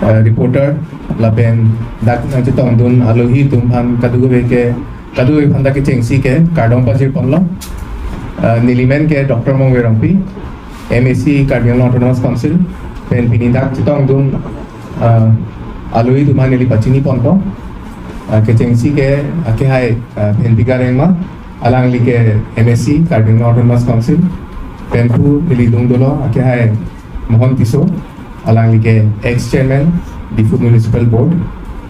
reporter lapen dak na chitong dun alohi tumhan kaduwe phanda ke chengsi ke kardong pajir ponlo nilimen ke Dr. Mongwe Rangpi MAC Cardian Autonomous Council pen pinindak chitong dun alohi tumhan nili pachini ponpo ke chengsi ke ake hai pen bigarengma alang li ke MAC Cardian Autonomous Council pen pu nili dung dolo ake hai Mohon Tiso alang li ke ex-chairman Difut Municipal Board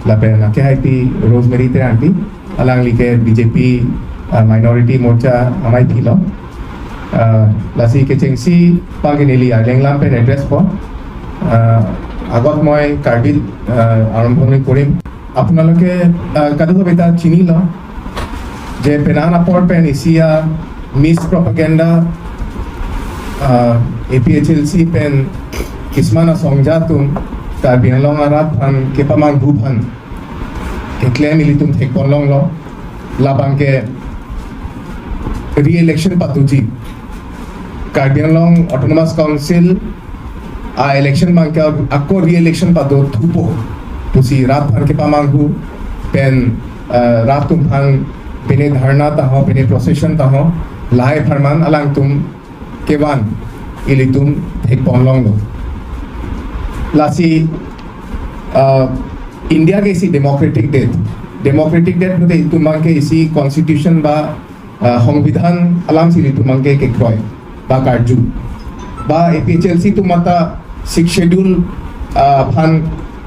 lapen ake hai pi Rosemary Teranti alang li ke BJP Minority Morcha amai thilo lasi ke chengsi panginili lenglam pen address po agot moi Karbit arambhoni korim apnaloke kadugo beta chini lo je penana por pen isia mispropaganda APHLC pen kismana songjatum ka binalong arat han ke pamang bhuban ke claim ilitum thek ponlong lo labang ke re-election patuji Cardian Autonomous Council election bang ke akko re-election padu thupo pusi rat han ke pamang bhu pen rat tum han pene dharna ta ho pene procession ta ho lai pharman alang tum kewan ilitum thek ponlong lo lasi India के इसी democratic date होते तुमांग के इसी constitution बा संविधान अलाम सिली तुमांग के क्रॉय बा कार्जू बा APHLC तुमाता 6 शेड्यूल फान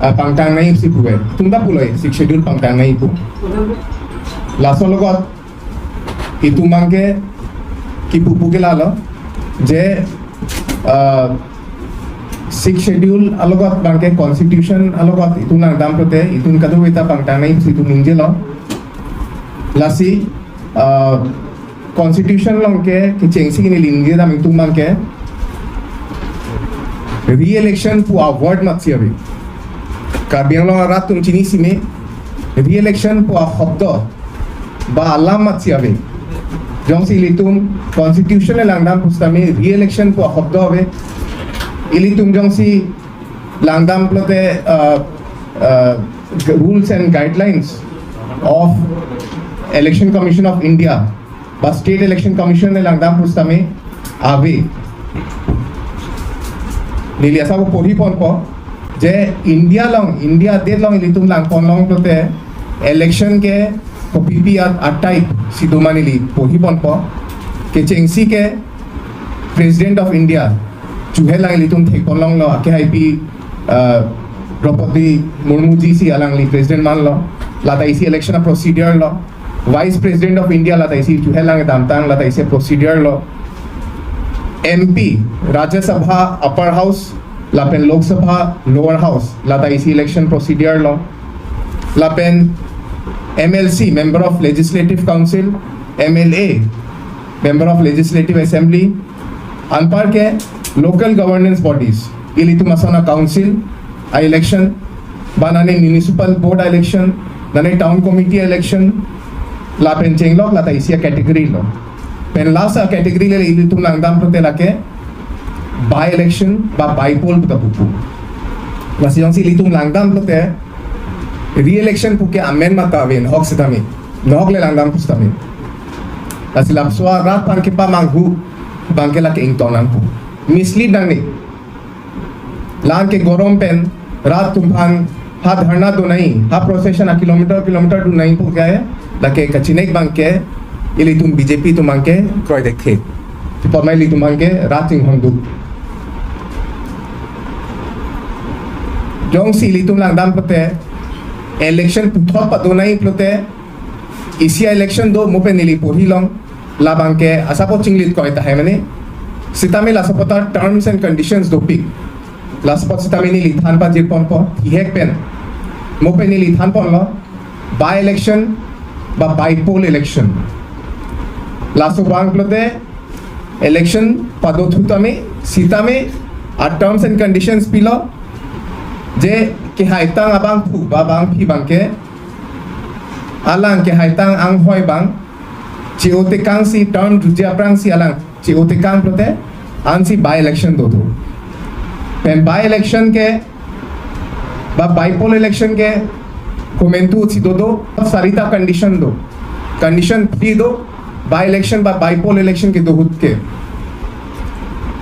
पांगटांग नहीं सी पुवे तुमदा पुलोय 6 शेड्यूल पांगटांग नहीं पु लासो लगत इ तुमांग के की पुपु के लालो जे 6 शेड्यूल अलगत बांके कॉन्स्टिट्यूशन अलगत इतुन दाम प्रते इतुन कदो वेता पांगटा नहीं सितु निंजे लो लासी कॉन्स्टिट्यूशन लंके कि चेंगसी नि लिंगे दाम इतुन बांके री इलेक्शन पु अवॉर्ड मत सियाबे कार्बियांग लो रात तुम चिनी सिमे री इलेक्शन पु शब्द बा अलाम मत सियाबे जोंसी लितुम कॉन्स्टिट्यूशन ले लांगदाम पुस्तामे री इलेक्शन पु शब्द होबे इली तुम जंसी लांगदाम प्लते rules and guidelines of Election Commission of India बा State Election Commission ने लांगदाम पुस्ता में आवे नीली ऐसा वो पोही पॉन पो जे इंडिया दे लॉन्ग इली तुम लांग पॉन लॉन्ग प्लते election के पीपी टाइप सिद्धोमा नीली पोही पॉन पो के चेंगसी के President of India चूहे लांगली तुम थे कोलंग लो आके हाई पी द्रौपदी मुर्मू जी सी अलांगली प्रेसिडेंट मान लो लाता इसी इलेक्शन प्रोसीडियर लो वाइस प्रेसिडेंट ऑफ इंडिया लाता इसी चूहे लांगे दामतांग लाता इसे प्रोसीडियर लो MP राज्यसभा अपर हाउस लापेन लोकसभा लोअर हाउस लाता इसी इलेक्शन प्रोसीडियर लो लापेन MLC member of legislative council MLA member of legislative assembly अनपार के local governance bodies ili tu masana council election banane municipal board election nane town committee election la pen chenglok la ta isia category lo pen la sa category le ili tu langdam prote la ke by election ba by poll ta pupu la siang si ili tu langdam prote re election pu ke amen mata ven hok sitami nok le langdam pustami la silap swa rat pan ke pa manghu bangke la ke ingtonan pu mislead नहीं लांग के गौरव pen रात तुम्हान हा धरना तो नहीं हा procession आ kilometre तो नहीं पहुंच गए लके कचिनेक बांग के इली तुम बीजेपी तुम बांग के क्रॉय देखे तो पमाइली तुम बांग के रात सिंह हम दुख जोंग सी इली तुम लांग दाम पते इलेक्शन पुथो पतो नहीं पते इसी इलेक्शन दो मुपे नीली पोही लोंग ला बांग के असापो चिंगलित कोई ताहे मने सितामे लासपता टर्म्स एंड कंडीशंस दोपी लासपत सितामे नी लिथान पा जिरपन पो हिहेक पेन मोपे नी लिथान पन लो बाय इलेक्शन बा बाय पोल इलेक्शन लासो बांग प्लते इलेक्शन पदो थुतामे सितामे आ टर्म्स एंड कंडीशंस पिलो जे के हाइतांग अबांग फु बा बांग फी बांग के alang ke haitang ang hoi bang chiote kang si turn rujia prang si alang chiote kang prote an si by election do pen by election ke बा bipole election के कोमेंटू सी दो सारिता condition दो कंडीशन 3 दो बाई इलेक्शन बा bipole election के दो हुत के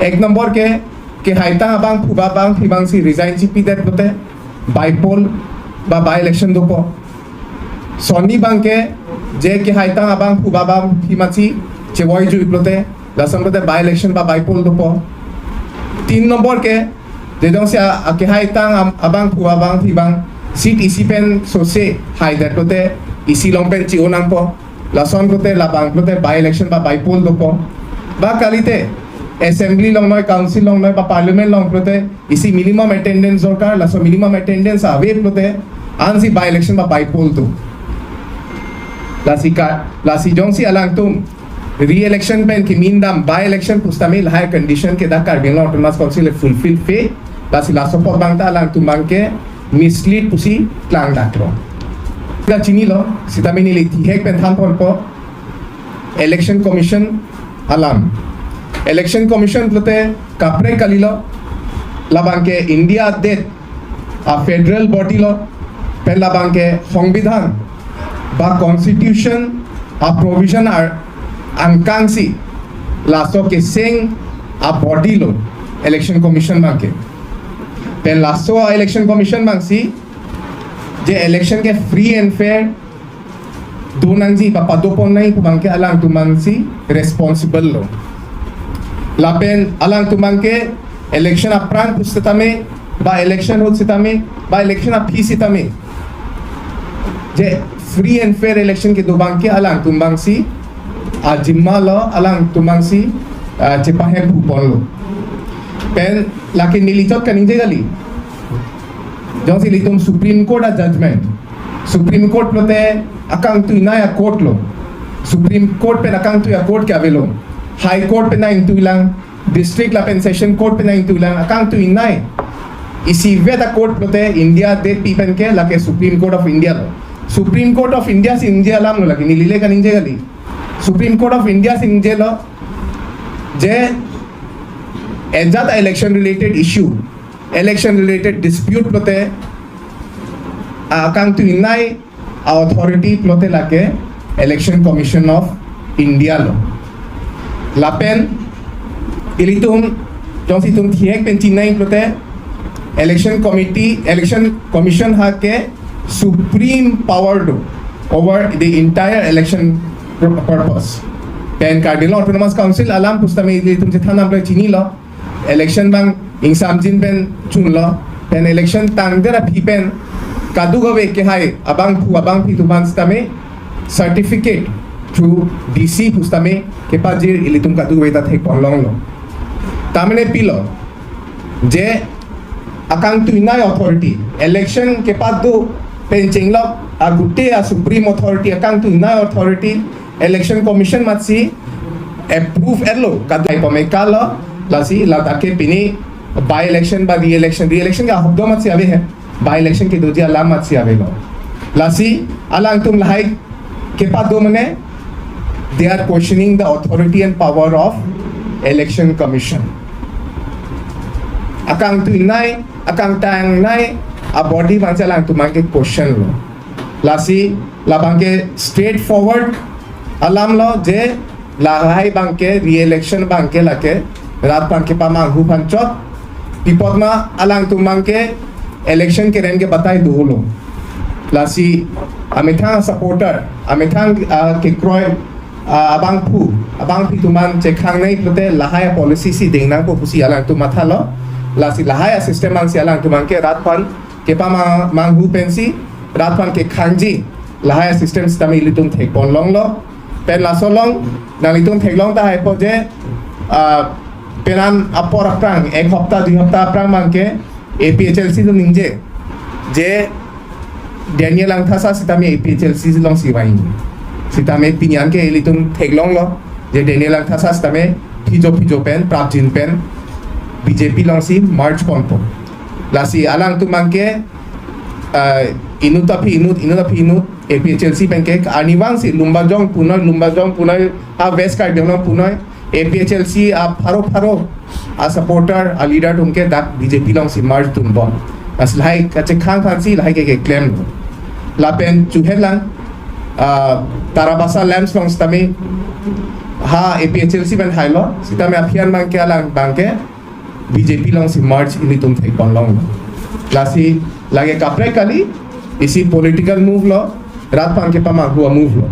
1 नंबर के हाइता अबांग फुबा बांग फिबांग सी रिजाइन सी पी देत बते बाइपोल बा बाई इलेक्शन दो को सोनी बांग के जे के हाइता अबांग फुबा बांग फिमाची चेवॉय जुई प्लोते लसम बते बाई इलेक्शन बा बाइपोल दो को 3 नंबर के जे दong sia ke haitang abang phua bang phibang seat isi pen sose hai that pote isi long pen chi onang po la son pote la bang pote by election ba by poll do po ba kalite assembly long noi council long noi ba parliament long pote isi minimum attendance zorkar la so minimum attendance ave pote an si by election ba by poll do la si jong si alang tum re-election pen ki mindam by election pustami high condition ke da Carbon Autonomous Council fulfill fe la si la support bang ta alang tum bang ke mislead pusi klang dakro la chini lo sitami ni li hek pen tham pon po election commission commission plote kapre kalilo la bang ke India det a federal body lo pen la bang ke সংবিধান ba constitution a provision are angkangsi laso ke sing a body lo election commission bang ke pen laso election commission bang si je election ke free and fair dunang ji pa padopon nai bang ke alang tumang si responsible lo la pen alang tumang ke election aprang pustatame ba election hot sitame ba election a phi sitame je free and fair election ke do bang ke alang tumbang si a jimma lo alang tumang si chepahe phupon lo pen laki nilitot kaninje gali jong si litum Supreme Court a judgment Supreme Court lote akang tu inaya court lo Supreme Court pen akang tu ya court ke avelo High Court pen na intu ilang District la pen Session Court pen na intu ilang akang tu inay isi veda court lote India det pipen ke lake Supreme Court of India lo Supreme Court of India si India alam lo laki nilile kaninje gali Supreme Court of India si India lo je ejat election related issue election related dispute plote akang tu inai authority plote lake election commission of India lo lapen ilitum jong si tum thiek pen chinai plote election commission ha ke supreme power do over the entire election purpose pen Carbon Autonomous Council alam pustame ilitum je thanam le chini lo election bang insam jin pen chun lo pen election tang dera phi pen kadu gawe ke hai abang phi tu bang stame certificate through DC pustame ke pa jir ilitum kadu gawe ta thek ponlong lo tamne pilo je akang tu inai authority election ke pa do pen chinglo a gutte a supreme authority akang tu inai authority election commission matsi approve erlo kadu pa me kala lasi la take pini by election ba re-election ka hobdo mat si ave hai by election ke doji alam mat si ave lo lasi alang tum lahai ke pa do mane they are questioning the authority and power of election commission akang tu inai akang tang nai a body bancha lang tu mang ke question lo lasi la bangke straightforward alam lo je lahai bangke re-election bangke lake रात पान के पामा who पंचोत पिपदमा along तुमांग के election के rain के बताए दो लो लासी अमिथा supporter अमिथा के क्रोय अबांग फी तुमान जे खांग नहीं प्रते लहाया पॉलिसी सी देना को पुसी अलांग तुम माथा लो लासी लहाया सिस्टम मांग सी अलांग तुमांग के रात पान के पामा मांग हु पेंसी रात पान के खांजी लहाया सिस्टम तमी लितुम थे पॉन लोंग लो पेन लासो लोंग ना लितुम थे लोंग ता है पोजे पेनान अपर अप्रांग एक हफ्ता 2 हफ्ता अप्रांग मांग के APHLC तो निंजे जे Daniel Angthasa sitami APHLC long siwain sitame pinyan ke elitum theglong lo je Daniel Angthasa sitame phijo pen prapjin pen BJP long si march ponpo lasi alang tu mangke inut APHLC pen ke aniwang si lumbajong punoi a west card develop punoi APHLC a pharo a supporter a leader tumke that BJP long si march tumbo as like at khang khan si like ke claim la pen chu helang tarabasa lamps long stami ha APHLC ben hailo sitame afian mang kya lang bangke BJP long si merge ini tum thai kon long lasi lage kapre kali isi political move lo rat pan ke pama hua move lo